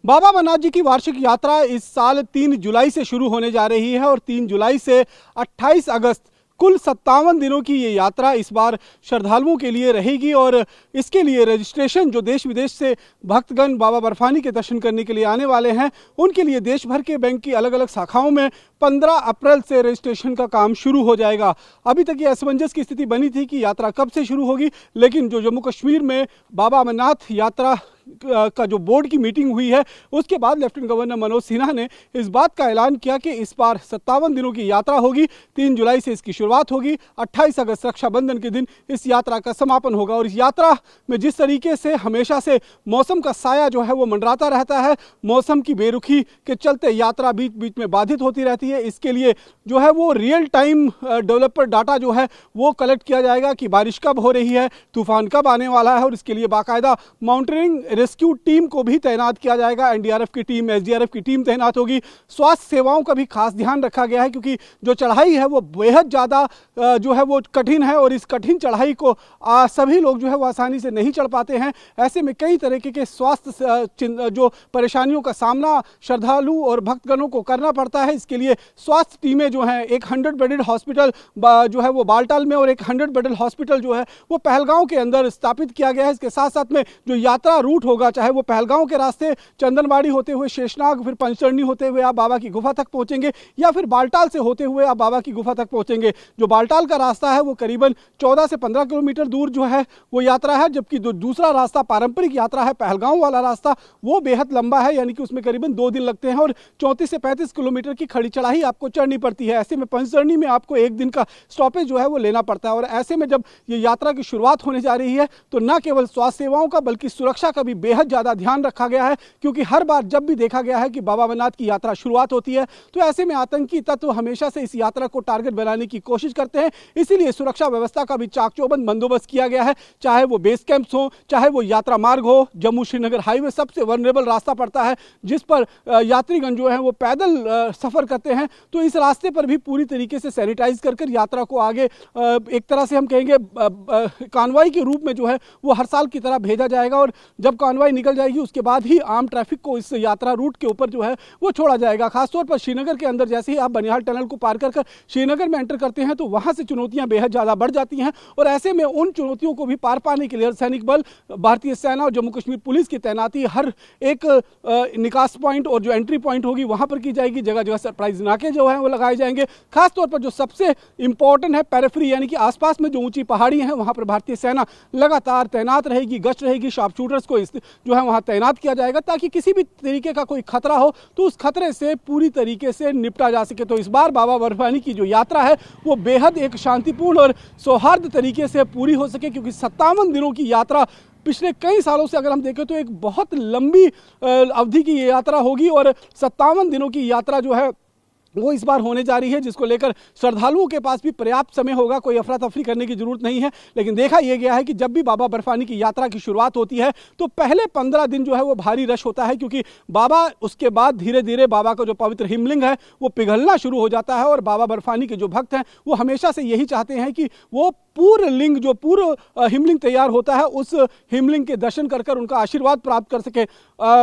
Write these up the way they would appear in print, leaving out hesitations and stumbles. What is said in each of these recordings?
बाबा अमरनाथ जी की वार्षिक यात्रा इस साल 3 जुलाई से शुरू होने जा रही है और 3 जुलाई से 28 अगस्त कुल 57 दिनों की ये यात्रा इस बार श्रद्धालुओं के लिए रहेगी। और इसके लिए रजिस्ट्रेशन जो देश विदेश से भक्तगण बाबा बर्फानी के दर्शन करने के लिए आने वाले हैं उनके लिए देश भर के बैंक की अलग अलग शाखाओं में 15 अप्रैल से रजिस्ट्रेशन का काम शुरू हो जाएगा। अभी तक ये असमंजस की स्थिति बनी थी कि यात्रा कब से शुरू होगी, लेकिन जो जम्मू कश्मीर में बाबा अमरनाथ यात्रा का जो बोर्ड की मीटिंग हुई है उसके बाद लेफ्टिनेंट गवर्नर मनोज सिन्हा ने इस बात का ऐलान किया कि इस बार 57 दिनों की यात्रा होगी। 3 जुलाई से इसकी शुरुआत होगी, 28 अगस्त रक्षाबंधन के दिन इस यात्रा का समापन होगा। और इस यात्रा में जिस तरीके से हमेशा से मौसम का साया जो है वो मंडराता रहता है, मौसम की बेरुखी के चलते यात्रा बीच बीच में बाधित होती रहती है। इसके लिए जो है वो रियल टाइम डेवलपर डाटा जो है वो कलेक्ट किया जाएगा कि बारिश कब हो रही है, तूफान कब आने वाला है, और इसके लिए बाकायदा माउंटेनिंग रेस्क्यू टीम को भी तैनात किया जाएगा। एनडीआरएफ की टीम, एसडीआरएफ की टीम तैनात होगी। स्वास्थ्य सेवाओं का भी खास ध्यान रखा गया है क्योंकि जो चढ़ाई है वो बेहद ज़्यादा जो है वो कठिन है और इस कठिन चढ़ाई को सभी लोग जो है वो आसानी से नहीं चढ़ पाते हैं। ऐसे में कई तरीके के स्वास्थ्य जो परेशानियों का सामना श्रद्धालु और भक्तगणों को करना पड़ता है। इसके लिए स्वास्थ्य टीमें जो हैं, एक 100 बेडेड हॉस्पिटल जो है वो बालटाल में और एक 100 बेडेड हॉस्पिटल जो है वो पहलगांव के अंदर स्थापित किया गया है। इसके साथ साथ में जो यात्रा रूट होगा, चाहे वो पहलगांव के रास्ते चंदनबाड़ी होते हुए शेषनाग, फिर पंचतरणी होते हुए आप बाबा की गुफा तक पहुंचेंगे, या फिर बालटाल से होते हुए आप बाबा की गुफा तक पहुंचेंगे। जो बालटाल का रास्ता है वो करीबन 14 से 15 किलोमीटर दूर जो है वो यात्रा है, जबकि जो दूसरा रास्ता पारंपरिक यात्रा है पहलगांव वाला रास्ता वो बेहद लंबा है, यानी कि उसमें करीबन 2 दिन लगते हैं और 34 से 35 किलोमीटर की खड़ी चढ़ाई आपको चढ़नी पड़ती है। ऐसे में पंचतरणी में आपको 1 दिन का स्टॉपेज जो है वो लेना पड़ता है। और ऐसे में जब ये यात्रा की शुरुआत होने जा रही है तो न केवल स्वास्थ्य सेवाओं का बल्कि सुरक्षा का भी बेहद ज़्यादा ध्यान रखा गया है, क्योंकि हर बार जब भी देखा गया है कि बाबा अमरनाथ की यात्रा शुरुआत होती है तो ऐसे में आतंकी तत्व हमेशा से इस यात्रा को टारगेट बनाने की कोशिश करते हैं। इसीलिए सुरक्षा व्यवस्था का भी चाक-चौबंद बंदोबस्त किया गया है, चाहे वो बेस कैंप्स हो, चाहे वो यात्रा मार्ग हो। जम्मू श्रीनगर हाईवे सबसे वल्नरेबल रास्ता पड़ता है जिस पर यात्रीगण जो है वो पैदल सफर करते हैं, तो इस रास्ते पर भी पूरी तरीके से सैनिटाइज कर यात्रा को आगे एक तरह से हम कहेंगे कॉन्वॉय के रूप में जो है वो हर साल की तरह भेजा जाएगा। और जब कॉन्वॉय निकल जाएगी उसके बाद ही आम ट्रैफिक को इस यात्रा रूट के ऊपर जो है वो छोड़ा जाएगा। खासतौर पर श्रीनगर के अंदर जैसे ही आप बनिहाल टनल को पार कर श्रीनगर में एंटर करते हैं तो वहां से चुनौतियां बेहद ज़्यादा बढ़ जाती हैं। और ऐसे में उन चुनौतियों को भी पार पाने के लिए सैनिक बल, भारतीय सेना और जम्मू कश्मीर पुलिस की तैनाती हर एक निकास पॉइंट और जो एंट्री पॉइंट होगी वहां पर की जाएगी। जगह जगह सरप्राइज नाके जो है वो लगाए जाएंगे। खासतौर पर जो सबसे इंपॉर्टेंट है पेरिफेरी, यानी कि आसपास में जो ऊंची पहाड़ी हैं वहां पर भारतीय सेना लगातार तैनात रहेगी, गश्त रहेगी। शार्प शूटर्स को जो है वहां तैनात किया जाएगा ताकि किसी भी तरीके का कोई खतरा हो तो उस खतरे से पूरी तरीके से निपटा जा सके। तो इस बार बाबा बर्फानी की जो यात्रा है वो बेहद एक शांतिपूर्ण और सौहार्द तरीके से पूरी हो सके, क्योंकि 57 दिनों की यात्रा पिछले कई सालों से अगर हम देखें तो एक बहुत लंबी अवधि की ये यात्रा होगी। और 57 दिनों की यात्रा जो है वो इस बार होने जा रही है, जिसको लेकर श्रद्धालुओं के पास भी पर्याप्त समय होगा, कोई अफरा तफरी करने की जरूरत नहीं है। लेकिन देखा यह गया है कि जब भी बाबा बर्फानी की यात्रा की शुरुआत होती है तो पहले 15 दिन जो है वो भारी रश होता है, क्योंकि बाबा उसके बाद धीरे धीरे बाबा का जो पवित्र हिमलिंग है वो पिघलना शुरू हो जाता है। और बाबा बर्फानी के जो भक्त हैं वो हमेशा से यही चाहते हैं कि वो पूर्ण लिंग, जो पूर्ण हिमलिंग तैयार होता है, उस हिमलिंग के दर्शन कर उनका आशीर्वाद प्राप्त कर सके।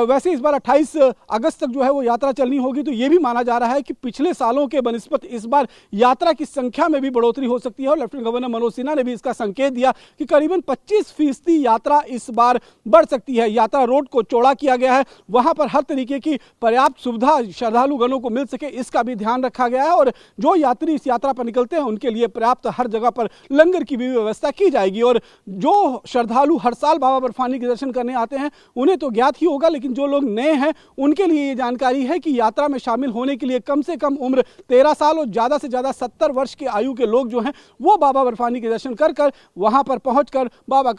वैसे इस बार 28 अगस्त तक जो है वो यात्रा चलनी होगी। तो ये भी माना जा रहा है कि पिछले सालों के बनिस्बत इस बार यात्रा की संख्या में भी बढ़ोतरी हो सकती है। और लेफ्टिनेंट गवर्नर मनोज सिन्हा ने भी इसका संकेत दिया कि करीबन 25% यात्रा इस बार बढ़ सकती है। यात्रा रोड को चौड़ा किया गया है, वहां पर हर तरीके की पर्याप्त सुविधा श्रद्धालुगणों को मिल सके, इसका भी ध्यान रखा गया है। और जो यात्री इस यात्रा पर निकलते हैं उनके लिए पर्याप्त हर जगह पर लंगर की भी व्यवस्था की जाएगी। और जो श्रद्धालु हर साल बाबा बर्फानी के दर्शन करने आते हैं उन्हें तो ज्ञात ही होगा, लेकिन जो लोग नए हैं उनके लिए ये जानकारी है कि यात्रा में शामिल होने के लिए कम से कम उम्र 13 साल और ज़्यादा से ज़्यादा 70 वर्ष की आयु के लोग जो हैं वो बाबा बर्फानी के दर्शन कर वहाँ पर पहुँचकर बाबा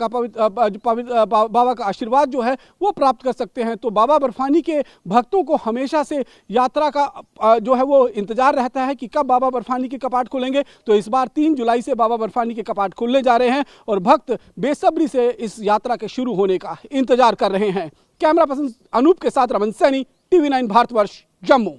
का आशीर्वाद जो है वो प्राप्त कर सकते हैं। तो बाबा बर्फानी के भक्तों को हमेशा से यात्रा का जो है वो इंतजार रहता है कि कब बाबा बर्फानी के कपाट खुलेंगे। तो इस बार 3 जुलाई से बाबा बर्फानी के कपाट खुलने जा रहे हैं और भक्त बेसब्री से इस यात्रा के शुरू होने का इंतजार कर रहे हैं। कैमरा पर्सन अनूप के साथ रमन सैनी, TV9 भारतवर्ष, जम्मू।